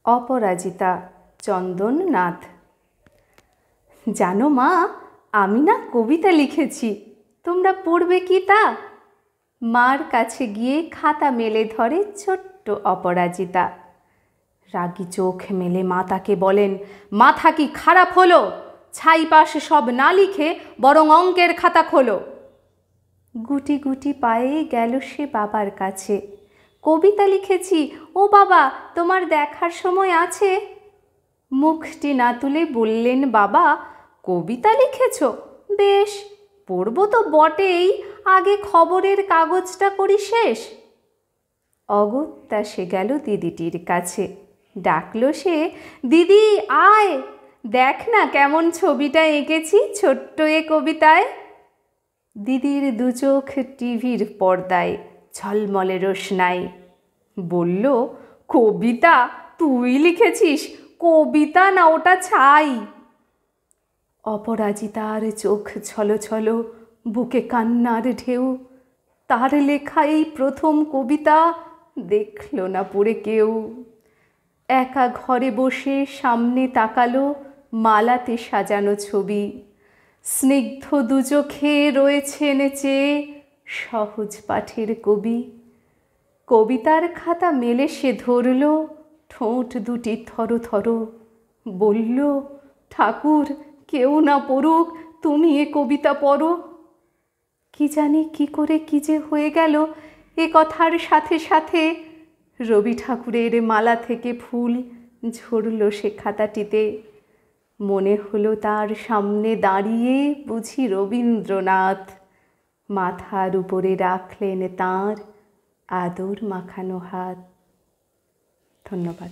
অপরাজিতা, চন্দননাথ। জানো মা, আমি না কবিতা লিখেছি, তোমরা পড়বে কি তা? মার কাছে গিয়ে খাতা মেলে ধরে ছোট্ট অপরাজিতা। রাগী চোখ মেলে মা তাকে বলেন, মাথা কি খারাপ হলো? ছাই পাশ সব না লিখে বরং অঙ্কের খাতা খোলো। গুটি গুটি পায়ে গেল সে বাবার কাছে। কবিতা লিখেছি, ও বাবা, তোমার দেখার সময় আছে? মুখটি না তুলে বললেন বাবা, কবিতা লিখেছ? বেশ, পড়ব তো বটেই, আগে খবরের কাগজটা করি শেষ। অগত্যা সে গেল দিদিটির কাছে। ডাকল সে, দিদি আয়, দেখ না কেমন ছবিটা এঁকেছি ছোট্ট এ কবিতায়। দিদির দু চোখ টিভির পর্দায় ঝলমলে রোশনায়। বলল, কবিতা তুই লিখেছিস? কবিতা না, ওটা ছাই। অপরাজিতার চোখ ছলছল, বুকে কান্নার ঢেউ। তার লেখা এই প্রথম কবিতা দেখল না পড়ে কেউ। একা ঘরে বসে সামনে তাকালো মালাতে সাজানো ছবি। স্নিগ্ধ দু চোখে রয়েছেন চেয়ে সহজ পাঠের কবি। কবিতার খাতা মেলে সে ধরল, ঠোঁট দুটি থরথর। বলল, ঠাকুর, কেউ না পড়ুক, তুমি এ কবিতা পড়ো। কি জানি কি করে কি যে হয়ে গেল, এ কথার সাথে সাথে রবি ঠাকুরের মালা থেকে ফুল ঝরল সে খাতাটিতে। মনে হলো তার সামনে দাঁড়িয়ে বুঝি রবীন্দ্রনাথ। মাথার উপরে রাখলেন তাঁর আদর মাখানো হাত। ধন্যবাদ।